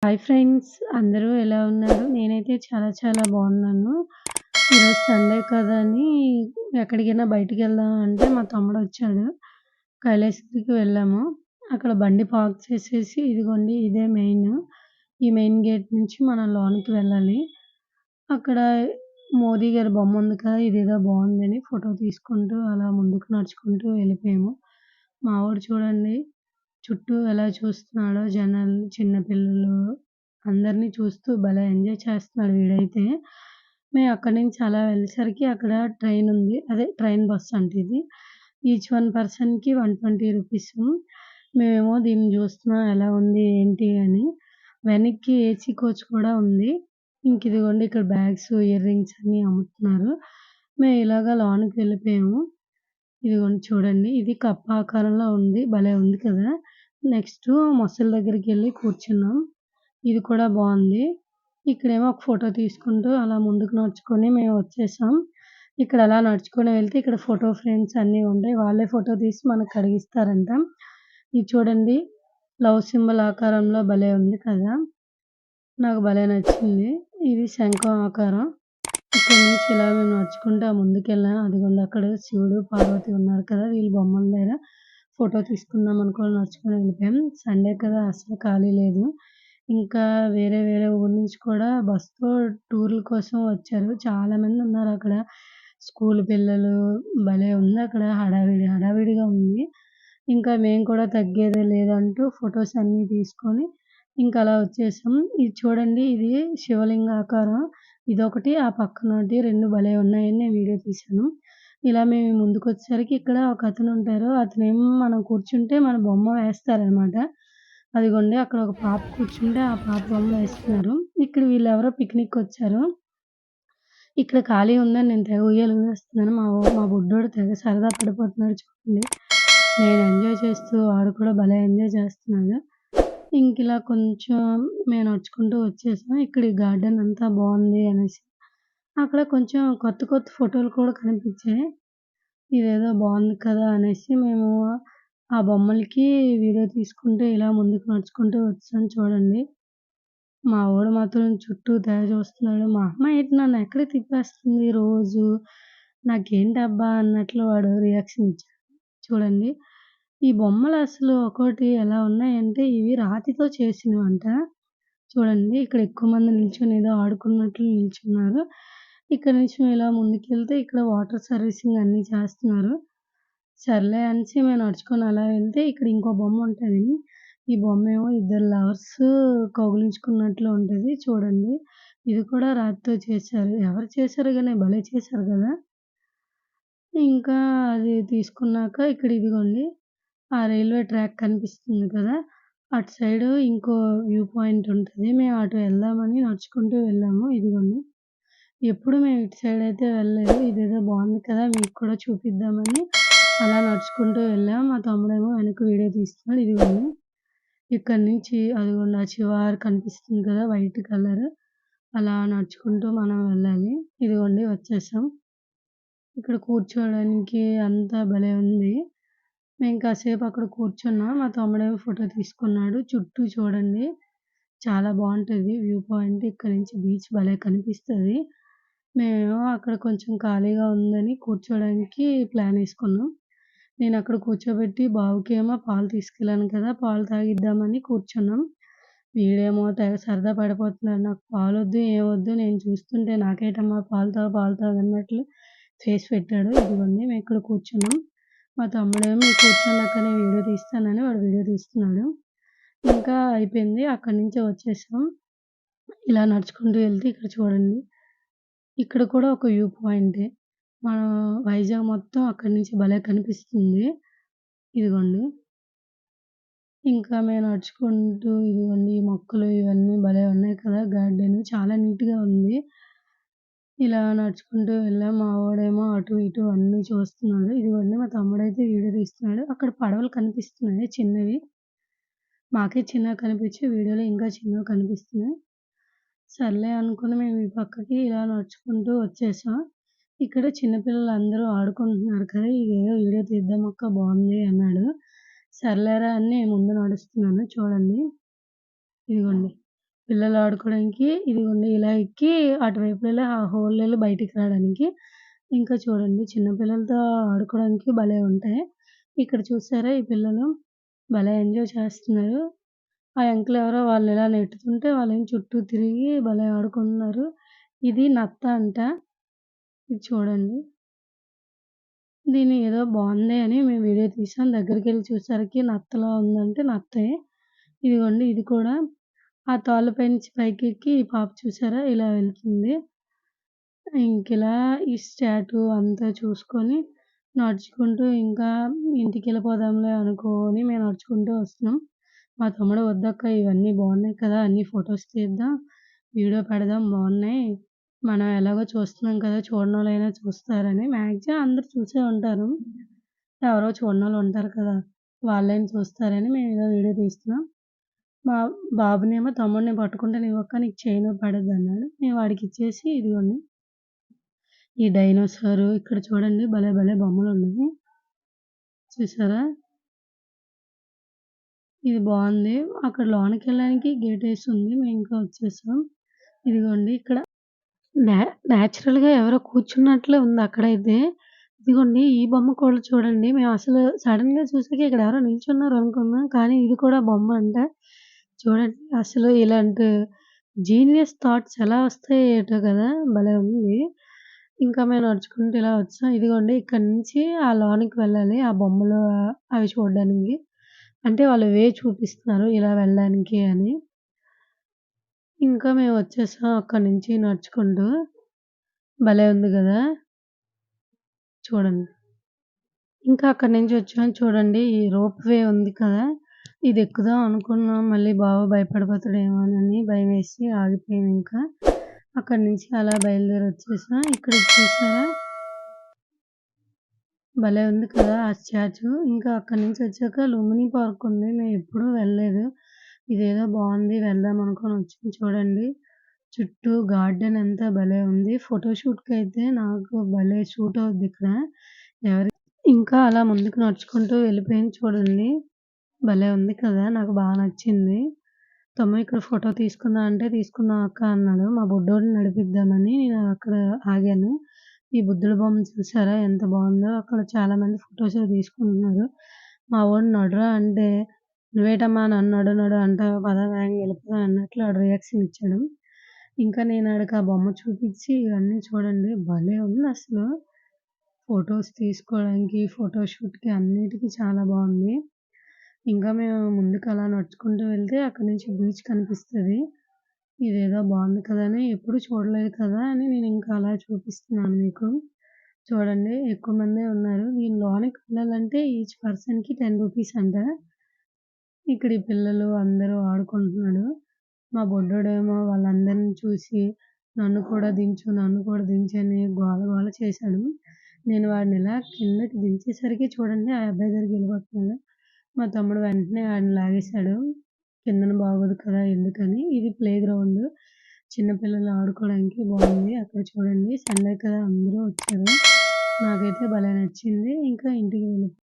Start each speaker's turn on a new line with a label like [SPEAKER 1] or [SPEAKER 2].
[SPEAKER 1] Hi friends! అందరూ ఎలా ఉన్నారు? నేనైతే చాలా చాలా బాగున్నాను. ఈరోజు సండే కదా అని ఎక్కడికైనా బయటికెళ్దాం అంటే మా తమ్ముడొచ్చాడు. కైలాసగిరికి వెళ్ళాము. అక్కడ బండి పార్క్ చేసేసి ఇదిగోండి ఇదే మెయిన్. ఈ మెయిన్ గేట్ నుంచి మనం లోనికి వెళ్ళాలి. అక్కడ మోదీ గారి బొమ్మ ఉంది కదా! ఇదేదో బావుందని ఫోటో తీసుకుంటూ అలా ముందుకు నడుచుకుంటూ వెళ్ళిపోయాము. మా వోడు చూడండి చుట్టూ ఎలా చూస్తున్నాడో జనాల్ని, చిన్న పిల్లలు అందరిని చూస్తూ భలే ఎంజాయ్ చేస్తున్నాడు వీడైతే. మేము అక్కడి నుంచి అలా వెళ్ళేసరికి అక్కడ ట్రైన్ ఉంది. అదే ట్రైన్ బస్ అంట ఇది. ఈచ్ వన్ పర్సన్‌కి 120 రూపీస్. మేమేమో దీన్ని చూస్తున్నాం ఎలా ఉంది ఏంటి అని. వెనక్కి ఏసీ కోచ్ కూడా ఉంది. ఇదిగోండి ఇక్కడ బ్యాగ్స్, ఇయర్ రింగ్స్ అన్నీ అమ్ముతున్నారు. మేము ఇలాగా లోనికి వెళ్ళిపోయాము. ఇదిగోండి చూడండి. ఇది కప్ ఆకారంలో ఉంది. భలే ఉంది కదా! నెక్స్టు మొసలి దగ్గరికెళ్ళి కూర్చున్నాం. ఇది కూడా బావుంది. ఇక్కడేమో ఒక ఫోటో తీసుకుంటూ అలా ముందుకు నడుచుకొని మేము వచ్చేసాం. ఇక్కడ అలా నడుచుకొని వెళ్తే ఇక్కడ ఫోటో ఫ్రేమ్స్ అన్నీ ఉంటాయి. వాళ్ళే ఫోటో తీసి మనకు కడిగిస్తారంట. ఇది చూడండి లవ్ సింబల్ ఆకారంలో భలే ఉంది కదా! నాకు భలే నచ్చింది. ఇది శంఖం ఆకారం. ఇక్కడి నుంచి ఇలా మేము నడుచుకుంటా ముందుకెళ్ళాం. అదిగోండి అక్కడ శివుడు, పార్వతి ఉన్నారు కదా! వీళ్ళ బొమ్మల దగ్గర ఫోటో తీసుకుందాం అనుకోని నడుచుకొని వెళ్ళిపోయాం. సండే కదా అసలు ఖాళీ లేదు. ఇంకా వేరే వేరే ఊరు నుంచి కూడా బస్‌తో టూర్‌ల కోసం వచ్చారు. చాలామంది ఉన్నారక్కడ. స్కూల్ పిల్లలు భలే ఉందక్కడ హడావిడి హడావిడిగా ఉంది. ఇంకా మేము కూడా తగ్గేదే లేదంటూ ఫోటోస్ అన్నీ తీసుకొని ఇంకా అలా వచ్చేసాం. ఇది చూడండి ఇది శివలింగ ఆకారం. ఇదొకటి ఆ పక్కనోటి 2 భలే ఉన్నాయని నేను వీడియో తీశాను. ఇలా మేము ముందుకొచ్చేసరికి ఇక్కడ ఒకతను ఉంటారు. అతనేమో మనం కూర్చుంటే మన బొమ్మ వేస్తారనమాట. అదిగోండి అక్కడ ఒక పాప కూర్చుంటే ఆ పాప బొమ్మ వేస్తున్నారు. ఇక్కడ వీళ్ళెవరో పిక్నిక్‌కొచ్చారు. ఇక్కడ ఖాళీ ఉందని నేను తెగ ఉయ్యాల ఊగేస్తున్నాను. మా బుడ్డోడు తెగ సరదా పడిపోతున్నాడు చూడండి. నేను ఎంజాయ్ చేస్తూ వాడు కూడా భలే ఎంజాయ్ చేస్తున్నాడు. ఇంకిలా కొంచెం మేము నడుచుకుంటూ వచ్చేసాం. ఇక్కడ ఈ గార్డెన్ అంతా బావుంది అనేసి. అక్కడ కొంచెం కొత్త కొత్త ఫోటోలు కూడా కనిపించాయి. ఇదేదో బావుంది కదా అనేసి మేము ఆ బొమ్మలకి వీడియో తీసుకుంటూ ఇలా ముందుకు నడుచుకుంటూ వచ్చాం చూడండి. మా వోడు మాత్రం చుట్టూ తెగ చూస్తున్నాడు. మా అమ్మ ఏంటి నన్ను ఎక్కడికి తిప్పేస్తుంది రోజు. నాకేంటబ్బా అన్నట్లు వాడు రియాక్షన్ ఇచ్చాడు. చూడండి. ఈ బొమ్మలు అసలు ఒక్కోటి ఎలా ఉన్నాయంటే ఇవి రాతితో చేసినవంట. చూడండి ఇక్కడ ఎక్కువ మంది నిల్చొని ఏదో ఆడుకున్నట్లు నిల్చున్నారు. ఇక్కడ నుంచి మేము ఇలా ముందుకెళ్తే ఇక్కడ వాటర్ సర్వీసింగ్ అన్నీ చేస్తున్నారు. సర్లే అనేసి మేము నడుచుకొని అలా వెళ్తే ఇక్కడ ఇంకో బొమ్మ ఉంటది. ఈ బొమ్మేమో ఇద్దరు లవర్స్ కౌగిలించుకున్నట్లు ఉంటది చూడండి. ఇది కూడా రాతితో చేశారు. ఎవరు చేశారో గాని భలే చేశారు కదా! ఇంకా అది తీసుకున్నాక ఇక్కడ ఇదిగోండి ఆ రైల్వే ట్రాక్ కనిపిస్తుంది కదా! అటు సైడు ఇంకో వ్యూ పాయింట్ ఉంటది. మేము అటు వెళ్దామని నడుచుకుంటూ వెళ్ళాము. ఇదిగోండి. ఎప్పుడు మేము ఇటు సైడ్ అయితే వెళ్ళలేదు. ఇదేదో బావుంది కదా! మీకు కూడా చూపిద్దామని అలా నడుచుకుంటూ వెళ్ళాం. మా తమ్ముడేమో వెనక వీడియో తీస్తున్నాడు. ఇదిగోండి. ఇక్కడి నుంచి అదిగోండి ఆ చివర కనిపిస్తుంది కదా! White colour. అలా నడుచుకుంటూ మనం వెళ్ళాలి. ఇదిగోండి వచ్చేసాం. ఇక్కడ కూర్చోవడానికి అంతా భలే ఉంది. మేము కాసేపు అక్కడ కూర్చున్నాం. మా తమ్ముడేమో ఫోటో తీసుకున్నాడు. చుట్టూ చూడండి చాలా బావుంటది వ్యూ పాయింట్. ఇక్కడ నుంచి బీచ్ భలే కనిపిస్తది. మేమేమో అక్కడ కొంచెం ఖాళీగా ఉందని కూర్చోవడానికి ప్లాన్ ఏసుకున్నాం. నేనక్కడ కూర్చోబెట్టి బాబుకేమో పాలు తీసుకెళ్ళాను కదా! పాలు తాగిద్దామని కూర్చున్నాం. వీడేమో తెగ సరదా పడిపోతున్నాడు. నాకు పాలొద్దు, ఏమొద్దు నేను చూస్తుంటే నాకేంటమ్మా పాలు తాగు అన్నట్లు ఫేస్ పెట్టాడు. ఇదిగోండి మేము ఇక్కడ కూర్చున్నాం. మా తమ్ముడేమో మీరు కూర్చోన్నాక నేను వీడియో తీస్తానని వాడు వీడియో తీస్తున్నాడు. ఇంకా అయిపోయింది. అక్కడి నుంచి వచ్చేసాం. ఇలా నడుచుకుంటూ వెళ్తే ఇక్కడ చూడండి. ఇక్కడ కూడా ఒక వ్యూ పాయింటే. మనం వైజాగ్ మొత్తం అక్కడి నుంచి భలే కనిపిస్తుంది. ఇదిగోండి. ఇంకా మేము నడుచుకుంటూ ఇదిగోండి ఈ మొక్కలు ఇవన్నీ భలే ఉన్నాయి కదా! గార్డెన్ చాలా నీట్‌గా ఉంది. ఇలా నడుచుకుంటూ వెళ్ళాం. మా వోడేమో అటు ఇటు అన్నీ చూస్తున్నాడు. ఇదిగోండి మా తమ్ముడైతే వీడియో తీస్తున్నాడు. అక్కడ పడవలు కనిపిస్తున్నాయి చిన్నవి. మాకే చిన్నగా కనిపించాయి. వీడియోలో ఇంకా చిన్నగా కనిపిస్తున్నాయి. సర్లే అనుకుని మేము ఈ పక్కకి ఇలా నడుచుకుంటూ వచ్చేసాం. ఇక్కడ చిన్న పిల్లలందరూ ఆడుకుంటున్నారు కదా! ఇదేదో వీడియో తీద్దాం అక్క బావుంది అన్నాడు. సర్లేరా అని నేను ముందు నడుస్తున్నాను చూడండి. ఇదిగోండి. పిల్లలు ఆడుకోవడానికి ఇదిగోండి ఇలా ఎక్కి అటువైపు వెళ్ళి ఆ హోల్‌లో బయటికి రావడానికి. ఇంకా చూడండి చిన్న పిల్లలతో ఆడుకోవడానికి భలే ఉంటాయి. ఇక్కడ చూసారా ఈ పిల్లలు భలే ఎంజాయ్ చేస్తున్నారు. ఆ అంకుల్ ఎవరో వాళ్ళిలా నెట్టుతుంటే వాళ్ళేమో చుట్టూ తిరిగి భలే ఆడుకుంటున్నారు. ఇది నత్త అంట. ఇది చూడండి. దీన్ని ఏదో బావుంది అని మేము వీడియో తీసాం. దగ్గరికెళ్ళి చూసేసరికి నత్తలా ఉందంటే నత్తే. ఇదిగోండి ఇది కూడా ఆ తాళ్ళ పైనుంచి పైకెక్కి ఈ పాప చూసారా ఇలా వెళ్తుంది. ఇంకిలా ఈ స్టాట్యూ అంతా చూసుకొని నడుచుకుంటూ ఇంకా ఇంటికెళ్ళిపోదాంలే అనుకోని మేము నడుచుకుంటూ వస్తున్నాం. మా తమ్ముడు "వద్దక్క ఇవన్నీ బావున్నాయి కదా! అన్నీ ఫోటోస్ తీద్దాం, వీడియో పెడదాం బావున్నాయి. మనం ఎలాగో చూస్తున్నాం కదా! చూడనోళ్ళైనా చూస్తారని" మాక్సిమం అందరూ చూసే ఉంటారు. ఎవరో చూడనోళ్ళు ఉంటారు కదా! వాళ్ళైనా చూస్తారని మేము ఇలా వీడియో తీస్తున్నాం. మా బాబునేమో తమ్ముడిని పట్టుకుంటే "నీవక్క నీకు చైను పడద్దన్నాడు." నేను వాడికిచ్చేసి ఇదిగోండి ఈ డైనోసారు ఇక్కడ చూడండి భలే భలే బొమ్మలున్నాయి. చూసారా? ఇది బావుంది. అక్కడ లోనకెళ్ళడానికి గేటేసుంది. మేము ఇంకా వచ్చేసాం. ఇదిగోండి ఇక్కడ న్యా నేచురల్‌గా ఎవరో కూర్చున్నట్లే ఉంది అక్కడైతే. ఇదిగోండి ఈ బొమ్మ కూడా చూడండి. మేమసలు సడెన్‌గా చూసాక ఇక్కడ ఎవరో నిల్చున్నారు అనుకున్నాం. కానీ ఇది కూడా బొమ్మ అంట. చూడండి అసలు ఇలాంటి జీనియస్ థాట్స్ ఎలా వస్తాయో ఏటో కదా! భలే ఉంది. ఇంకా మేము నడుచుకుంటూ ఇలా వచ్చాం. ఇదిగోండి ఇక్కడి నుంచి ఆ లోనికి వెళ్ళాలి. ఆ బొమ్మలు అవి చూడడానికి. అంటే వాళ్ళు వే చూపిస్తున్నారు ఇలా వెళ్ళడానికి అని. ఇంకా మేము వచ్చేసాం అక్కడి నుంచి నడుచుకుంటూ. భలే ఉంది గదా! చూడండి. ఇంకా అక్కడి నుంచి వచ్చాం చూడండి. ఈ రోప్ వే ఉంది కదా! ఇది ఎక్కుదాం అనుకున్నాం. మళ్ళీ బావ భయపడిపోతాడేమోనని భయమేసి ఆగిపోయాం ఇంకా. అక్కడి నుంచి అలా బయలుదేరి వచ్చేసాం. ఇక్కడ చూసారా? భలే ఉంది కదా! ఆ స్టాచ్యూ. ఇంకా అక్కడి నుంచి వచ్చాక లుంబిని పార్క్ ఉంది. మేము ఎప్పుడూ వెళ్ళలేదు. ఇదేదో బావుంది వెళ్దాం అనుకోని వచ్చాం చూడండి. చుట్టూ గార్డెన్ అంతా భలే ఉంది. ఫోటో షూట్‌కైతే నాకు భలే సూట్ అవుద్దిక్కడ. ఎవరి ఇంకా అలా ముందుకు నడుచుకుంటూ వెళ్ళిపోయాం చూడండి. భలే ఉంది కదా! నాకు బా నచ్చింది. తమ్ముడు ఇక్కడ ఫోటో తీసుకుందాం అంటే, "తీసుకుందాం అక్క" అన్నాడు. మా బుడ్డోడిని నడిపిద్దామని నేను అక్కడ ఆగాను. ఈ బుద్ధుడి బొమ్మ చూసారా ఎంత బావుందో! అక్కడ చాలామంది ఫోటోస్ అవి తీసుకుంటున్నారు. మా వోడు నడురా అంటే, "నువ్వేటమ్మా నన్ను నడు నడు అంటావు పద వేగంగా వెళ్ళిపోదాం" అన్నట్లు ఆడు రియాక్షన్ ఇచ్చాడు. ఇంకా నేను ఆడికి ఆ బొమ్మ చూపిచ్చి ఇవన్నీ చూడండి భలే ఉందసలు. ఫోటోస్ తీసుకోవడానికి, ఫోటో షూట్‌కి అన్నిటికి చాలా బావుంది. ఇంకా మేము ముందుకలా నడుచుకుంటూ వెళ్తే అక్కడి నుంచి బీచ్ కనిపిస్తది. ఇదేదో బావుంది కదా! అని ఎప్పుడు చూడలేదు కదా! అని నేనింకా అలా చూపిస్తున్నాను మీకు. చూడండి ఎక్కువ మందే ఉన్నారు. దీని లోనికి వెళ్ళాలంటే ఈచ్ పర్సన్‌కి రూ. 10 అంట. ఇక్కడ ఈ పిల్లలు అందరూ ఆడుకుంటున్నాడు. మా బుడ్డోడేమో వాళ్ళందరిని చూసి నన్ను కూడా దించు, నన్ను కూడా దించు అని గోల గోల చేశాడు. నేను వాడినిలా కిందకి దించేసరికి చూడండి ఆ అబ్బాయి దగ్గరికెళ్ళిపోతున్నాడు. మా తమ్ముడు వెంటనే ఆడిని లాగేశాడు. కిందన బాగోదు కదా! ఎందుకని. ఇది ప్లే గ్రౌండ్. చిన్న పిల్లలు ఆడుకోవడానికి బావుంది. అక్కడ చూడండి సండే కదా అందరూ వచ్చారు. నాకైతే భలే నచ్చింది. ఇంకా ఇంటికి వెళ్ళిపోయాం.